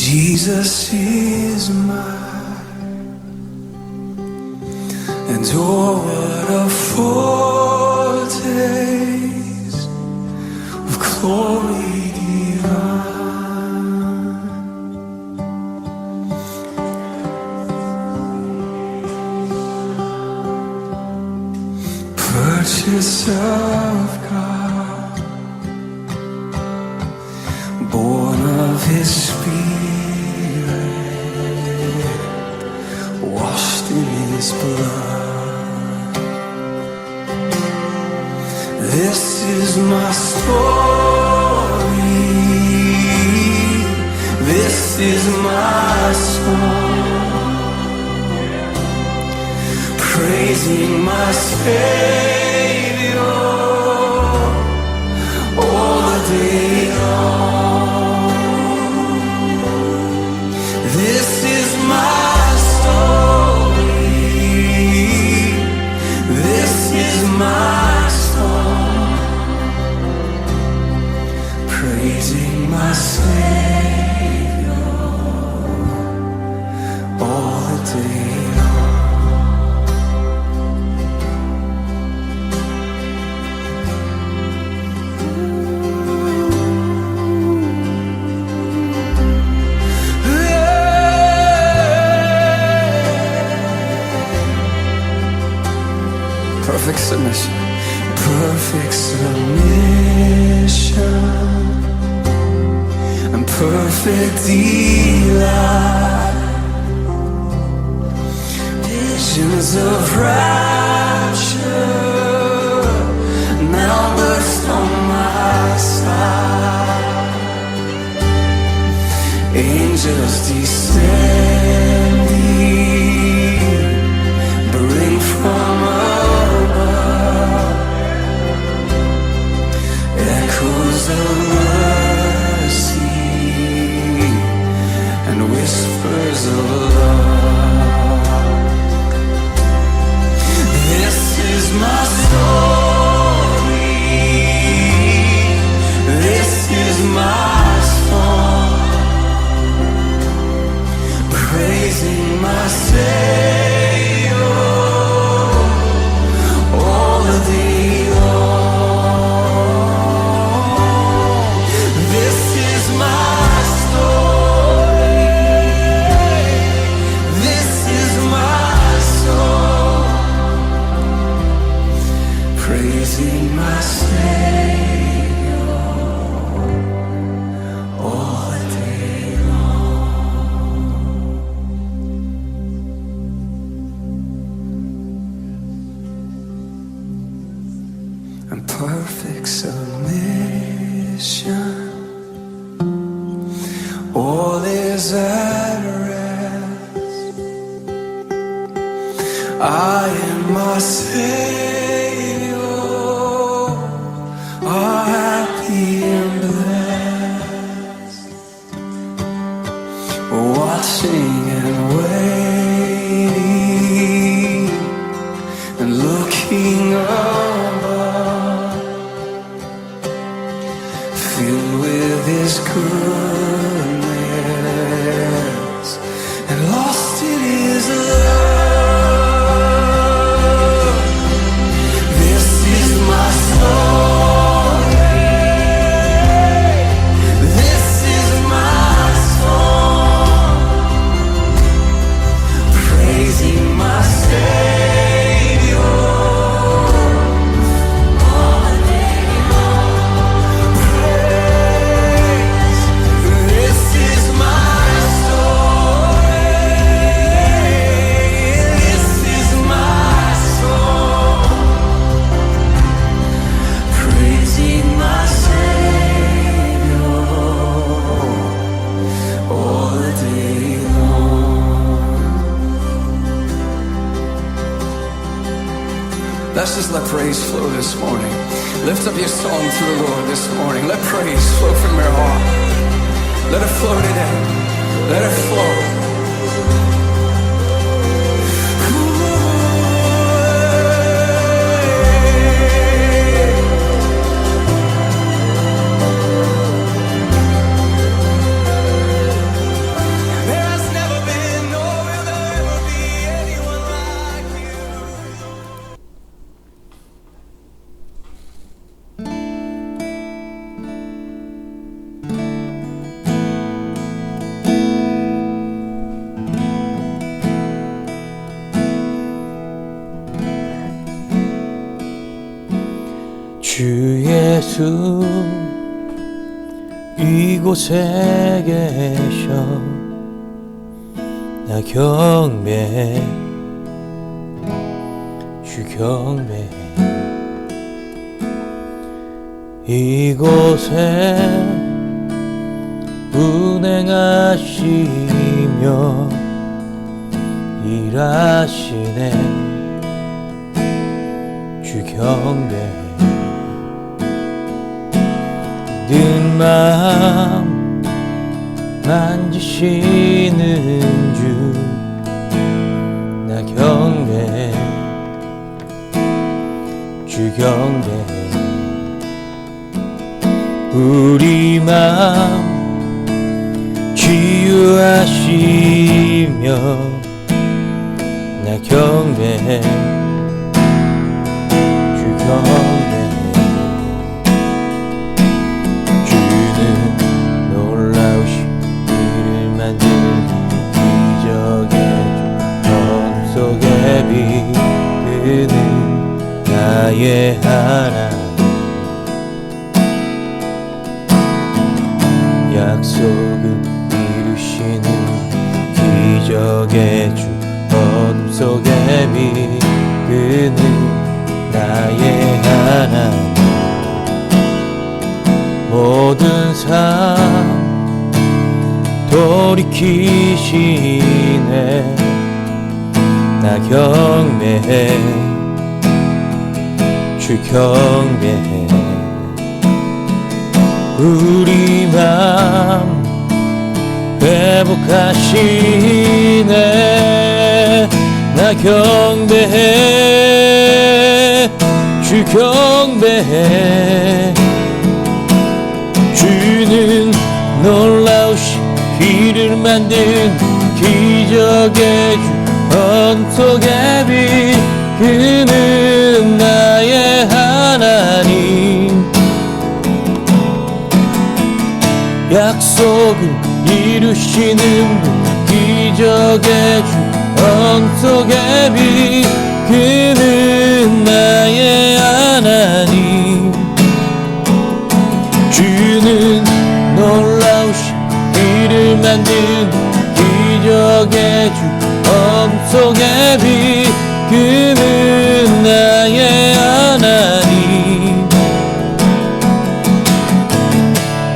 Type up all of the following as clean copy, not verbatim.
Jesus is mine, and oh, what a foretaste of glory divine. Purchase of God, born of His Spirit, washed in His blood. This is my story, this is my song, praising my Savior all the day long. This is my story, this is my song, praising my Savior all the day long. Perfect submission, perfect submission, and perfect delight. Visions of rapture now burst on my side. Angels descending, bring from echoes of mercy and whispers of love. This is my story, this is my song, praising my Savior all the day long. This is my story, this is my song, praising my Savior all the day long. And perfect submission, all is at rest. I and my Savior are happy and blessed, watching and waiting and looking above, filled with His goodness and lost in His love. This is my story, this is my song, praising my Savior all the day long. Praise, this is my story, this is my song, praising my Savior all the day long. Let's just let praise flow this morning. Lift up your song to the Lord this morning. Let praise flow from your heart. Let it flow today. Let it flow. 예수 이곳에 계셔 나 경배해 주 경배해 이곳에 운행하시며 일하시네 주 경배해 든 마음 만지시는 주 나 경배해 주 경배해 우리 마음 치유하시며 나 경배해 주 경배해 주는 놀라우신 일을 만드는 기적의 주 어둠 속의 빛 그는 나의 하나님 약속을 이루시는 기적의 주 어둠 속의 빛 그는 나의 하나님 모든 삶 돌이키시네 나 경배해 주 경배해 우리 맘 회복하시네 나 경배해 주 경배해 주는 놀라우신 길을 만든 기적의 주 어둠 속의 빛 그는 나의 하나님 약속을 이루시는 분 기적의 주 어둠 속의 빛 그는 나의 하나님 주는 놀라우신 일을 만든 기적의 주 어둠 속의 빛 그는 나의 하나님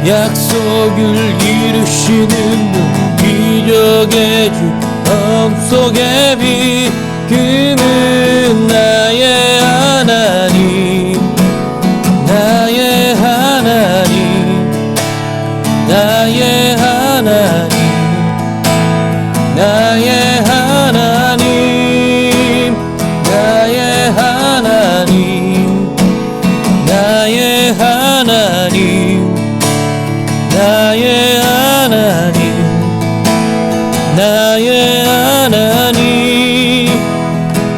약속을 이루시는 분 기적의 주 어둠 속의 빛 그는 나의 하나님 나의 하나님 나의 하나님 나의 하나님 나의 하나님 나의 하나님 나의 하나님 나의 하나님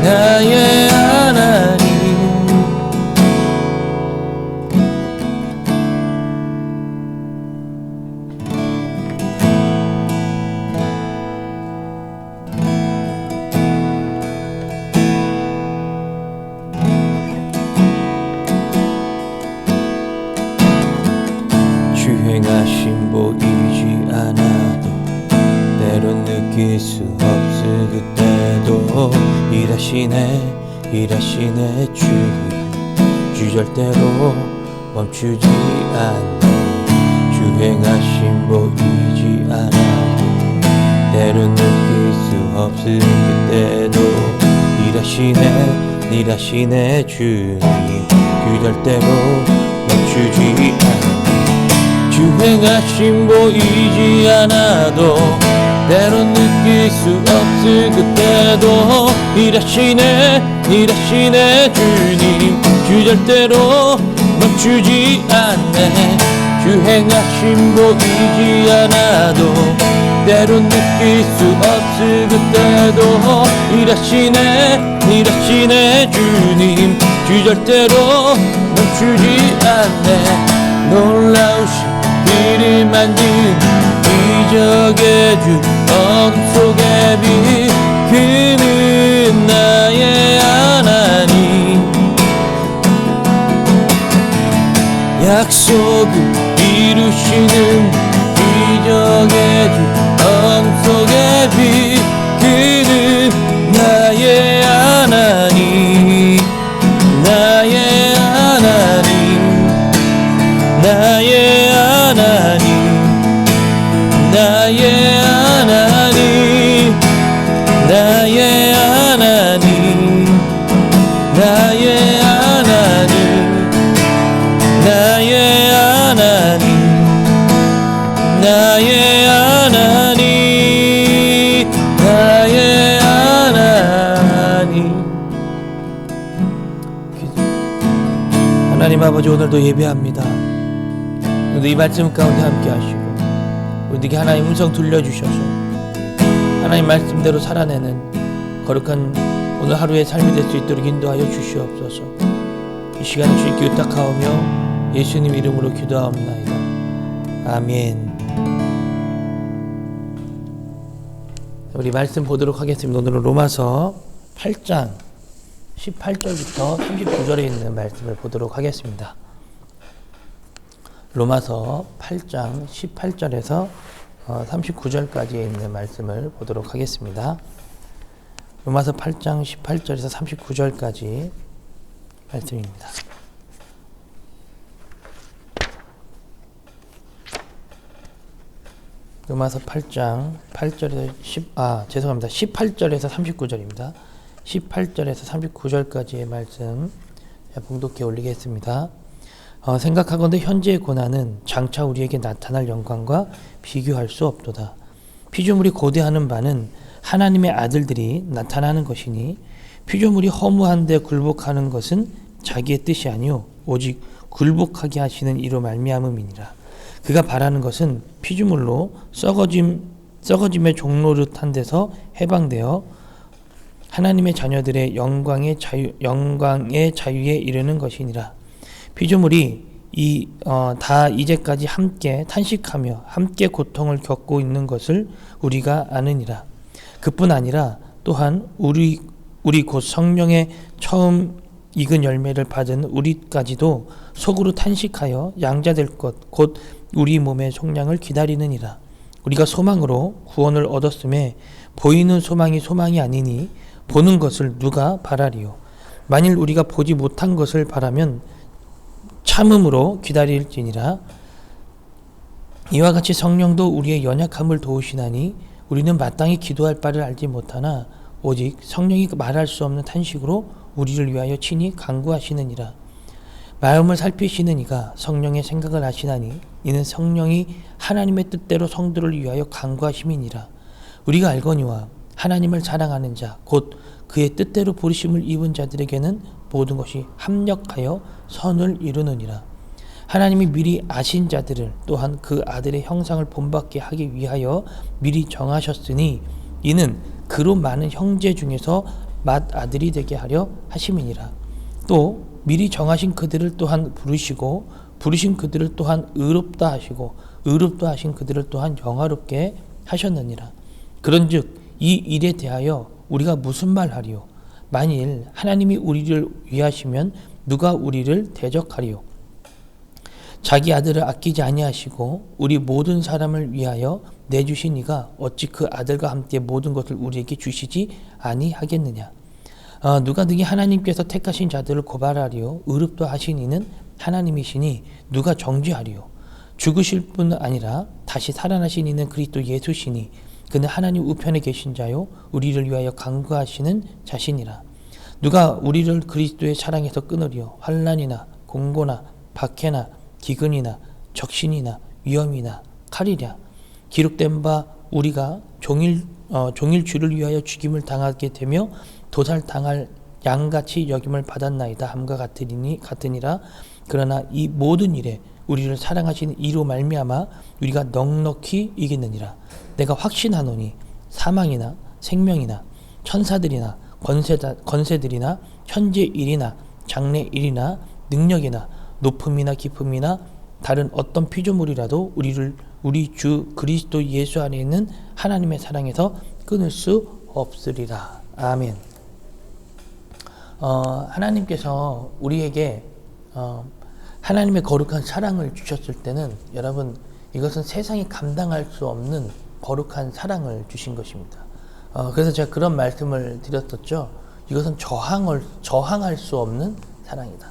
나의 하나님 주행하심 보이지 않아도 때론 느낄 수 없을 그때도 일하시네 주님 주 절대로 멈추지 않네 주행하심 보이지 않아도 때론 느낄 수 없을 그때도 일하시네 주님 주 절대로 멈추지 않네 주행하심 보이지 않아도 때론 느낄 수 없을 그때도 일하시네 주님 주 절대로 멈추지 않네 주행하심 보이지 않아도 때론 느낄 수 없을 그때도 일하시네 주님 주 절대로 멈추지 않네 놀라우신 길을 만든 기적의 주 어둠 속의 빛 그는 나의 하나님 약속을 이루시는 기적의 주 영속의 빛 그는 나의 하나님 나의 하나님 나의 하나님 나의 하나님 나의 하나님 나의 하나님 나의 하나님 나의 하나님 나의 하나님. 하나님 아버지, 오늘도 예배합니다. 오늘도 이 말씀 가운데 함께 하시고 우리에게 하나님 음성 들려주셔서 하나님 말씀대로 살아내는 거룩한 오늘 하루의 삶이 될 수 있도록 인도하여 주시옵소서. 이 시간에 주님께 의탁하오며 예수님 이름으로 기도하옵나이다. 아멘. 우리 말씀 보도록 하겠습니다. 오늘은 로마서 8장 18절부터 39절에 있는 말씀을 보도록 하겠습니다. 로마서 8장 18절에서 39절까지에 있는 말씀을 보도록 하겠습니다. 로마서 8장 18절에서 39절까지 말씀입니다. 로마서 8장 8절에서 18절에서 39절입니다. 18절에서 39절까지의 말씀 봉독해 올리겠습니다. 생각하건대 현재의 고난은 장차 우리에게 나타날 영광과 비교할 수 없도다. 피조물이 고대하는 바는 하나님의 아들들이 나타나는 것이니 피조물이 허무한데 굴복하는 것은 자기의 뜻이 아니요 오직 굴복하게 하시는 이로 말미암음이니라. 그가 바라는 것은 피조물로 썩어짐의 종노릇한 데서 해방되어 하나님의 자녀들의 영광의 자유에 이르는 것이니라. 피조물이 다 이제까지 함께 탄식하며 함께 고통을 겪고 있는 것을 우리가 아느니라. 그뿐 아니라 또한 우리 곧 성령의 처음 익은 열매를 받은 우리까지도 속으로 탄식하여 양자될 것 곧 우리 몸의 속량을 기다리느니라. 우리가 소망으로 구원을 얻었음에 보이는 소망이 소망이 아니니 보는 것을 누가 바라리요. 만일 우리가 보지 못한 것을 바라면 참음으로 기다릴지니라. 이와 같이 성령도 우리의 연약함을 도우시나니 우리는 마땅히 기도할 바를 알지 못하나 오직 성령이 말할 수 없는 탄식으로 우리를 위하여 친히 간구하시느니라. 마음을 살피시는 이가 성령의 생각을 아시나니 이는 성령이 하나님의 뜻대로 성도를 위하여 간구하심이니라. 우리가 알거니와 하나님을 사랑하는 자 곧 그의 뜻대로 부르심을 입은 자들에게는 모든 것이 합력하여 선을 이루느니라. 하나님이 미리 아신 자들을 또한 그 아들의 형상을 본받게 하기 위하여 미리 정하셨으니 이는 그로 많은 형제 중에서 맏아들이 되게 하려 하심이니라. 또 미리 정하신 그들을 또한 부르시고 부르신 그들을 또한 의롭다 하시고 의롭다 하신 그들을 또한 영화롭게 하셨느니라. 그런즉 이 일에 대하여 우리가 무슨 말하리요? 만일 하나님이 우리를 위하시면 누가 우리를 대적하리요? 자기 아들을 아끼지 아니하시고 우리 모든 사람을 위하여 내주신 이가 어찌 그 아들과 함께 모든 것을 우리에게 주시지 아니하겠느냐? 누가 능히 하나님께서 택하신 자들을 고발하리요? 의롭다 하신 이는 하나님이시니 누가 정죄하리요? 죽으실 뿐 아니라 다시 살아나신 이는 그리스도 예수시니 그는 하나님 우편에 계신 자요 우리를 위하여 간구하시는 자신이라. 누가 우리를 그리스도의 사랑에서 끊으리요? 환난이나 공고나 박해나 기근이나 적신이나 위험이나 칼이랴. 기록된 바 우리가 종일 주를 위하여 죽임을 당하게 되며 도살당할 양같이 여김을 받았나이다 함과 같으니라. 그러나 이 모든 일에 우리를 사랑하시는 이로 말미암아 우리가 넉넉히 이기느니라. 내가 확신하노니 사망이나 생명이나 천사들이나 권세들이나 현재 일이나 장래 일이나 능력이나 높음이나 깊음이나 다른 어떤 피조물이라도 우리 주 그리스도 예수 안에 있는 하나님의 사랑에서 끊을 수 없으리라. 아멘. 하나님께서 우리에게 하나님의 거룩한 사랑을 주셨을 때는 여러분 이것은 세상이 감당할 수 없는 거룩한 사랑을 주신 것입니다. 그래서 제가 그런 말씀을 드렸었죠. 이것은 저항할 수 없는 사랑이다.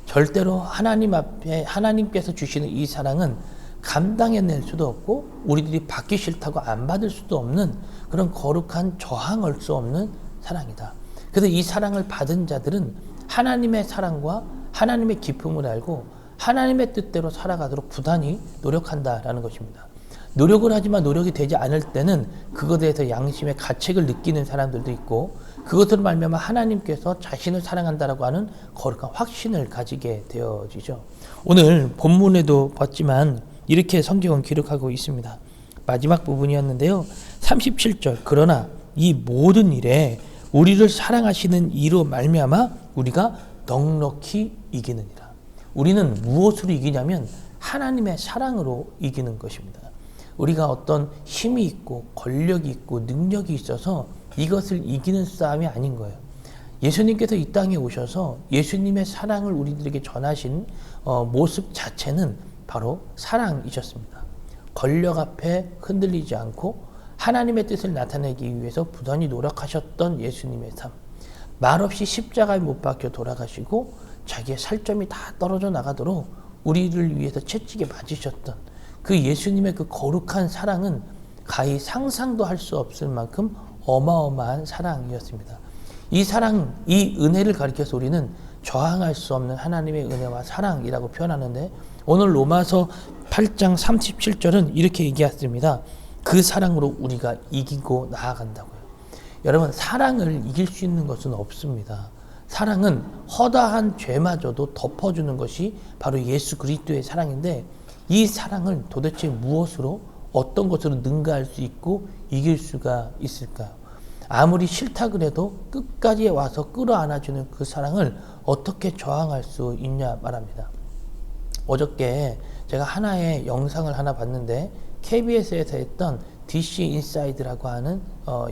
절대로 하나님 앞에 하나님께서 주시는 이 사랑은 감당해낼 수도 없고 우리들이 받기 싫다고 안 받을 수도 없는 그런 거룩한 저항할 수 없는 사랑이다. 그래서 이 사랑을 받은 자들은 하나님의 사랑과 하나님의 기쁨을 알고 하나님의 뜻대로 살아가도록 부단히 노력한다라는 것입니다. 노력을 하지만 노력이 되지 않을 때는 그것에 대해서 양심의 가책을 느끼는 사람들도 있고 그것으로 말미암아 하나님께서 자신을 사랑한다라고 하는 거룩한 확신을 가지게 되어지죠. 오늘 본문에도 봤지만 이렇게 성경은 기록하고 있습니다. 마지막 부분이었는데요. 37절 그러나 이 모든 일에 우리를 사랑하시는 이로 말미암아 우리가 넉넉히 이기느니라. 우리는 무엇으로 이기냐면 하나님의 사랑으로 이기는 것입니다. 우리가 어떤 힘이 있고 권력이 있고 능력이 있어서 이것을 이기는 싸움이 아닌 거예요. 예수님께서 이 땅에 오셔서 예수님의 사랑을 우리들에게 전하신 모습 자체는 바로 사랑이셨습니다. 권력 앞에 흔들리지 않고 하나님의 뜻을 나타내기 위해서 부단히 노력하셨던 예수님의 삶. 말없이 십자가에 못 박혀 돌아가시고 자기의 살점이 다 떨어져 나가도록 우리를 위해서 채찍에 맞으셨던 그 예수님의 그 거룩한 사랑은 가히 상상도 할 수 없을 만큼 어마어마한 사랑이었습니다. 이 사랑, 이 은혜를 가리켜서 우리는 저항할 수 없는 하나님의 은혜와 사랑이라고 표현하는데 오늘 로마서 8장 37절은 이렇게 얘기했습니다. 그 사랑으로 우리가 이기고 나아간다고요. 여러분, 사랑을 이길 수 있는 것은 없습니다. 사랑은 허다한 죄마저도 덮어주는 것이 바로 예수 그리스도의 사랑인데 이 사랑을 도대체 무엇으로 어떤 것으로 능가할 수 있고 이길 수가 있을까요? 아무리 싫다 그래도 끝까지 와서 끌어안아주는 그 사랑을 어떻게 저항할 수 있냐 말합니다. 어저께 제가 하나의 영상을 하나 봤는데 KBS에서 했던 DC 인사이드라고 하는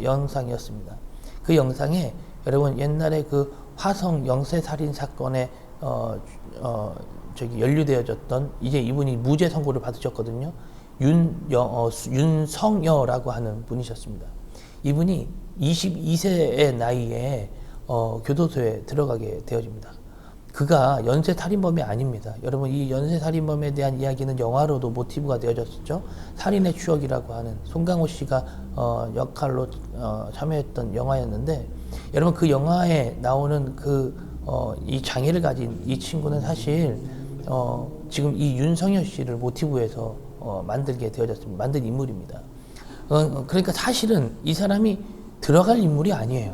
영상이었습니다. 그 영상에 여러분 옛날에 그 화성 영세살인 사건에 연루되어졌던 이제 이분이 무죄 선고를 받으셨거든요. 윤성여라고 하는 분이셨습니다. 이분이 22세의 나이에 교도소에 들어가게 되어집니다. 그가 연쇄살인범이 아닙니다. 여러분 이 연쇄살인범에 대한 이야기는 영화로도 모티브가 되어졌었죠. 살인의 추억이라고 하는 송강호 씨가 역할로 참여했던 영화였는데 여러분 그 영화에 나오는 이 장애를 가진 이 친구는 사실 지금 이 윤성여 씨를 모티브해서 만들게 되어졌습니다. 만든 인물입니다. 그러니까 사실은 이 사람이 들어갈 인물이 아니에요.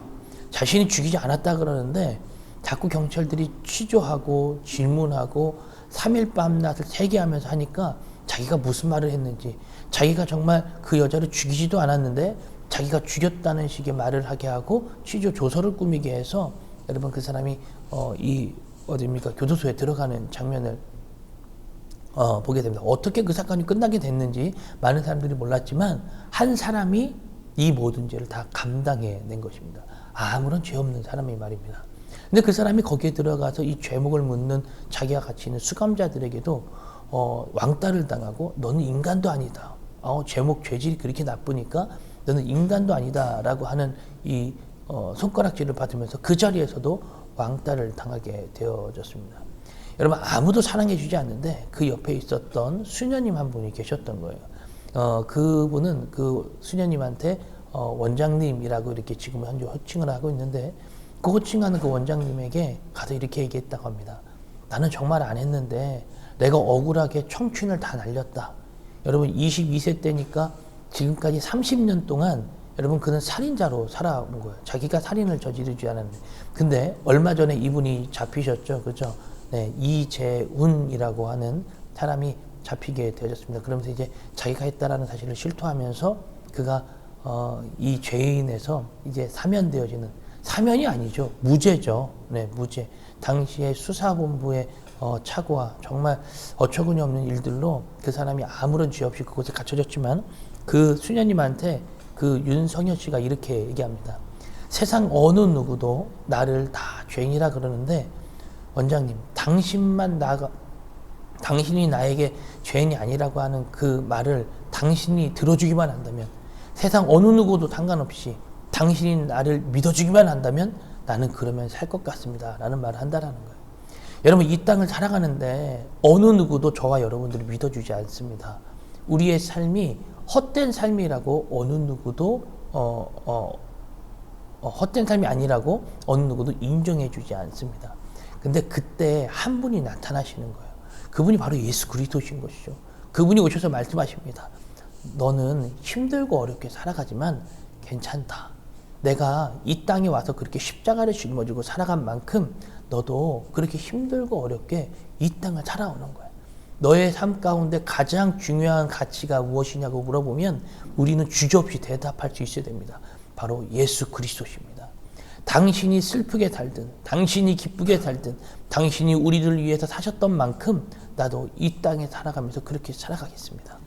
자신이 죽이지 않았다 그러는데 자꾸 경찰들이 취조하고 질문하고 3일 밤낮을 새게 하면서 하니까 자기가 무슨 말을 했는지 자기가 정말 그 여자를 죽이지도 않았는데 자기가 죽였다는 식의 말을 하게 하고 취조 조서를 꾸미게 해서 여러분 그 사람이 교도소에 들어가는 장면을 보게 됩니다. 어떻게 그 사건이 끝나게 됐는지 많은 사람들이 몰랐지만 한 사람이 이 모든 죄를 다 감당해낸 것입니다. 아무런 죄 없는 사람이 말입니다. 근데 그 사람이 거기에 들어가서 이 죄목을 묻는 자기와 같이 있는 수감자들에게도 왕따를 당하고 너는 인간도 아니다. 죄목 죄질이 그렇게 나쁘니까 너는 인간도 아니다 라고 하는 이 손가락질을 받으면서 그 자리에서도 왕따를 당하게 되어졌습니다. 여러분 아무도 사랑해 주지 않는데 그 옆에 있었던 수녀님 한 분이 계셨던 거예요. 그분은 그 수녀님한테 원장님이라고 이렇게 지금 현재 호칭을 하고 있는데 그 호칭하는 그 원장님에게 가서 이렇게 얘기했다고 합니다. 나는 정말 안 했는데 내가 억울하게 청춘을 다 날렸다. 여러분 22세 때니까 지금까지 30년 동안 여러분 그는 살인자로 살아온 거예요. 자기가 살인을 저지르지 않았는데. 근데 얼마 전에 이분이 잡히셨죠. 그죠? 네, 이재훈이라고 하는 사람이 잡히게 되어졌습니다. 그러면서 이제 자기가 했다라는 사실을 실토하면서 그가 이 죄인에서 이제 사면되어지는 사면이 아니죠. 무죄죠. 네, 무죄. 당시에 수사본부의 착오와 정말 어처구니 없는 일들로 그 사람이 아무런 죄 없이 그곳에 갇혀졌지만 그 수녀님한테 그 윤성여 씨가 이렇게 얘기합니다. 세상 어느 누구도 나를 다 죄인이라 그러는데 원장님, 당신만 당신이 나에게 죄인이 아니라고 하는 그 말을 당신이 들어주기만 한다면, 세상 어느 누구도 상관없이 당신이 나를 믿어주기만 한다면 나는 그러면 살 것 같습니다 라는 말을 한다라는 거예요. 여러분, 이 땅을 살아가는데 어느 누구도 저와 여러분들을 믿어주지 않습니다. 우리의 삶이 헛된 삶이라고 어느 누구도 헛된 삶이 아니라고 어느 누구도 인정해주지 않습니다. 근데 그때 한 분이 나타나시는 거예요. 그분이 바로 예수 그리스도신 것이죠. 그분이 오셔서 말씀하십니다. 너는 힘들고 어렵게 살아가지만 괜찮다. 내가 이 땅에 와서 그렇게 십자가를 짊어지고 살아간 만큼 너도 그렇게 힘들고 어렵게 이 땅을 살아오는 거야. 너의 삶 가운데 가장 중요한 가치가 무엇이냐고 물어보면 우리는 주저없이 대답할 수 있어야 됩니다. 바로 예수 그리스도십니다. 당신이 슬프게 살든 당신이 기쁘게 살든 당신이 우리를 위해서 사셨던 만큼 나도 이 땅에 살아가면서 그렇게 살아가겠습니다.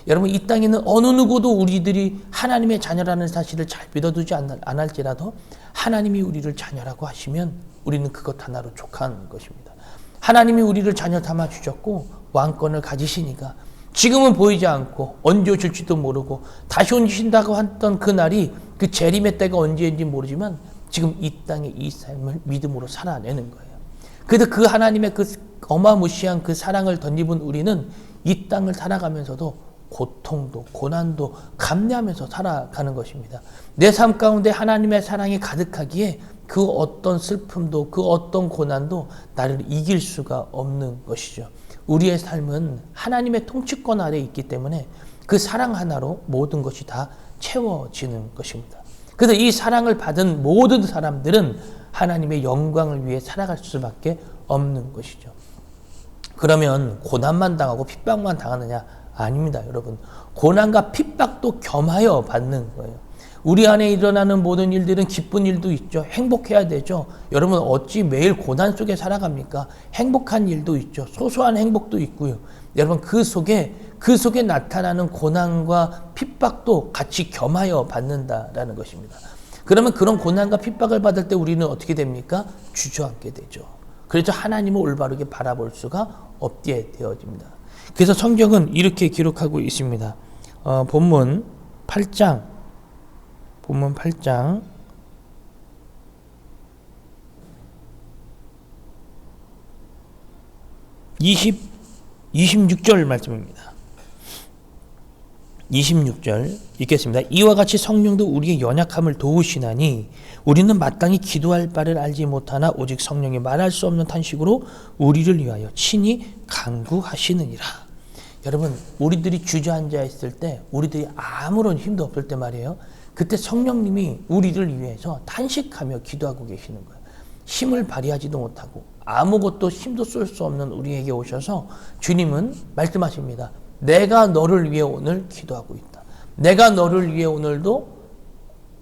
여러분, 이 땅에는 어느 누구도 우리들이 하나님의 자녀라는 사실을 잘 믿어두지 않을지라도 하나님이 우리를 자녀라고 하시면 우리는 그것 하나로 족한 것입니다. 하나님이 우리를 자녀 삼아 주셨고 왕권을 가지시니까 지금은 보이지 않고 언제 오실지도 모르고 다시 오신다고 했던 그 날이, 그 재림의 때가 언제인지 모르지만 지금 이 땅의 이 삶을 믿음으로 살아내는 거예요. 그래서 그 하나님의 그 어마무시한 그 사랑을 덧입은 우리는 이 땅을 살아가면서도 고통도 고난도 감내하면서 살아가는 것입니다. 내 삶 가운데 하나님의 사랑이 가득하기에 그 어떤 슬픔도 그 어떤 고난도 나를 이길 수가 없는 것이죠. 우리의 삶은 하나님의 통치권 아래에 있기 때문에 그 사랑 하나로 모든 것이 다 채워지는 것입니다. 그래서 이 사랑을 받은 모든 사람들은 하나님의 영광을 위해 살아갈 수밖에 없는 것이죠. 그러면 고난만 당하고 핍박만 당하느냐? 아닙니다, 여러분. 고난과 핍박도 겸하여 받는 거예요. 우리 안에 일어나는 모든 일들은 기쁜 일도 있죠. 행복해야 되죠. 여러분, 어찌 매일 고난 속에 살아갑니까? 행복한 일도 있죠. 소소한 행복도 있고요. 여러분, 그 속에 나타나는 고난과 핍박도 같이 겸하여 받는다라는 것입니다. 그러면 그런 고난과 핍박을 받을 때 우리는 어떻게 됩니까? 주저앉게 되죠. 그래서 하나님을 올바르게 바라볼 수가 없게 되어집니다. 그래서 성경은 이렇게 기록하고 있습니다. 본문 8장 26절 말씀입니다. 26절 읽겠습니다. 이와 같이 성령도 우리의 연약함을 도우시나니 우리는 마땅히 기도할 바를 알지 못하나 오직 성령이 말할 수 없는 탄식으로 우리를 위하여 친히 간구하시느니라. 여러분, 우리들이 주저앉아 있을 때, 우리들이 아무런 힘도 없을 때 말이에요. 그때 성령님이 우리를 위해서 탄식하며 기도하고 계시는 거예요. 힘을 발휘하지도 못하고 아무것도 힘도 쏠 수 없는 우리에게 오셔서 주님은 말씀하십니다. 내가 너를 위해 오늘 기도하고 있다. 내가 너를 위해 오늘도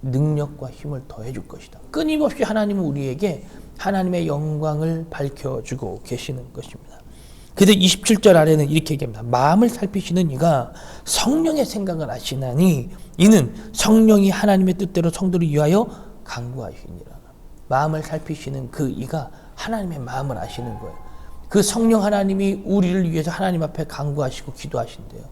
능력과 힘을 더해 줄 것이다. 끊임없이 하나님은 우리에게 하나님의 영광을 밝혀주고 계시는 것입니다. 그래서 27절 아래는 이렇게 얘기합니다. 마음을 살피시는 이가 성령의 생각을 아시나니 이는 성령이 하나님의 뜻대로 성도를 위하여 간구하시니라. 마음을 살피시는 그 이가 하나님의 마음을 아시는 거예요. 그 성령 하나님이 우리를 위해서 하나님 앞에 간구하시고 기도하신대요.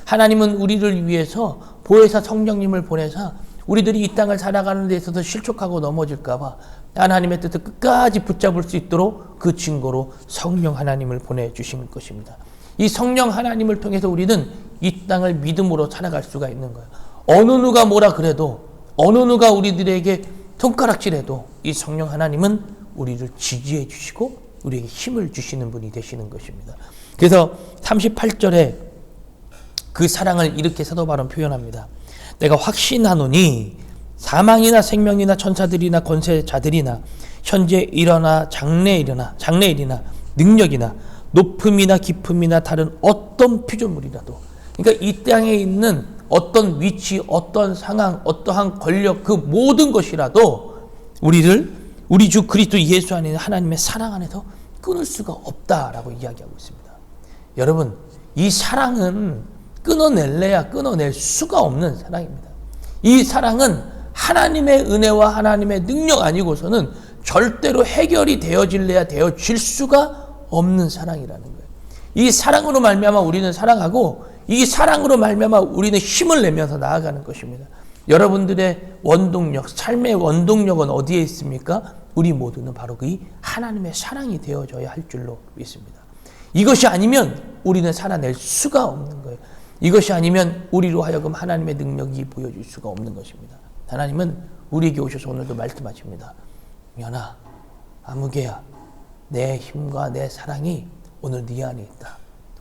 하나님은 우리를 위해서 보혜사 성령님을 보내서 우리들이 이 땅을 살아가는 데 있어서 실족하고 넘어질까 봐 하나님의 뜻을 끝까지 붙잡을 수 있도록 그 증거로 성령 하나님을 보내주신 것입니다. 이 성령 하나님을 통해서 우리는 이 땅을 믿음으로 살아갈 수가 있는 거예요. 어느 누가 뭐라 그래도, 어느 누가 우리들에게 손가락질해도 이 성령 하나님은 우리를 지지해 주시고 우리에게 힘을 주시는 분이 되시는 것입니다. 그래서 38절에 그 사랑을 이렇게 사도 바울은 표현합니다. 내가 확신하노니 사망이나 생명이나 천사들이나 권세자들이나 현재 일어나 장래일이나 능력이나 높음이나 깊음이나 다른 어떤 피조물이라도, 그러니까 이 땅에 있는 어떤 위치, 어떤 상황, 어떠한 권력, 그 모든 것이라도 우리 주 그리스도 예수 안에 있는 하나님의 사랑 안에서 끊을 수가 없다라고 이야기하고 있습니다. 여러분, 이 사랑은 끊어낼래야 끊어낼 수가 없는 사랑입니다. 이 사랑은 하나님의 은혜와 하나님의 능력 아니고서는 절대로 해결이 되어질래야 되어질 수가 없는 사랑이라는 거예요. 이 사랑으로 말미암아 우리는 사랑하고 이 사랑으로 말미암아 우리는 힘을 내면서 나아가는 것입니다. 여러분들의 원동력, 삶의 원동력은 어디에 있습니까? 우리 모두는 바로 그 하나님의 사랑이 되어져야 할 줄로 믿습니다. 이것이 아니면 우리는 살아낼 수가 없는 거예요. 이것이 아니면 우리로 하여금 하나님의 능력이 보여줄 수가 없는 것입니다. 하나님은 우리에게 오셔서 오늘도 말씀하십니다. 연아, 아무개야, 내 힘과 내 사랑이 오늘 네 안에 있다.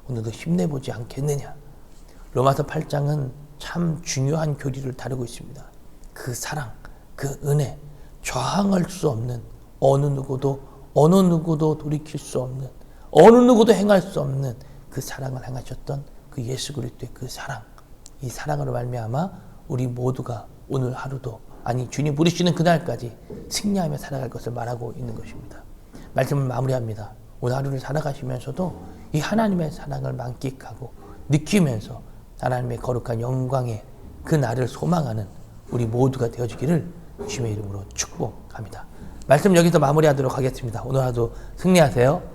오늘도 힘내보지 않겠느냐. 로마서 8장은 참 중요한 교리를 다루고 있습니다. 그 사랑, 그 은혜, 저항할 수 없는 어느 누구도 돌이킬 수 없는 어느 누구도 행할 수 없는 그 사랑을 행하셨던 그 예수 그리스도의 그 사랑, 이 사랑으로 말미암아 우리 모두가 오늘 하루도 아니 주님 부르시는 그날까지 승리하며 살아갈 것을 말하고 있는 것입니다. 말씀을 마무리합니다. 오늘 하루를 살아가시면서도 이 하나님의 사랑을 만끽하고 느끼면서 하나님의 거룩한 영광의 그 날을 소망하는 우리 모두가 되어지기를 주님의 이름으로 축복합니다. 말씀 여기서 마무리하도록 하겠습니다. 오늘 하루 승리하세요.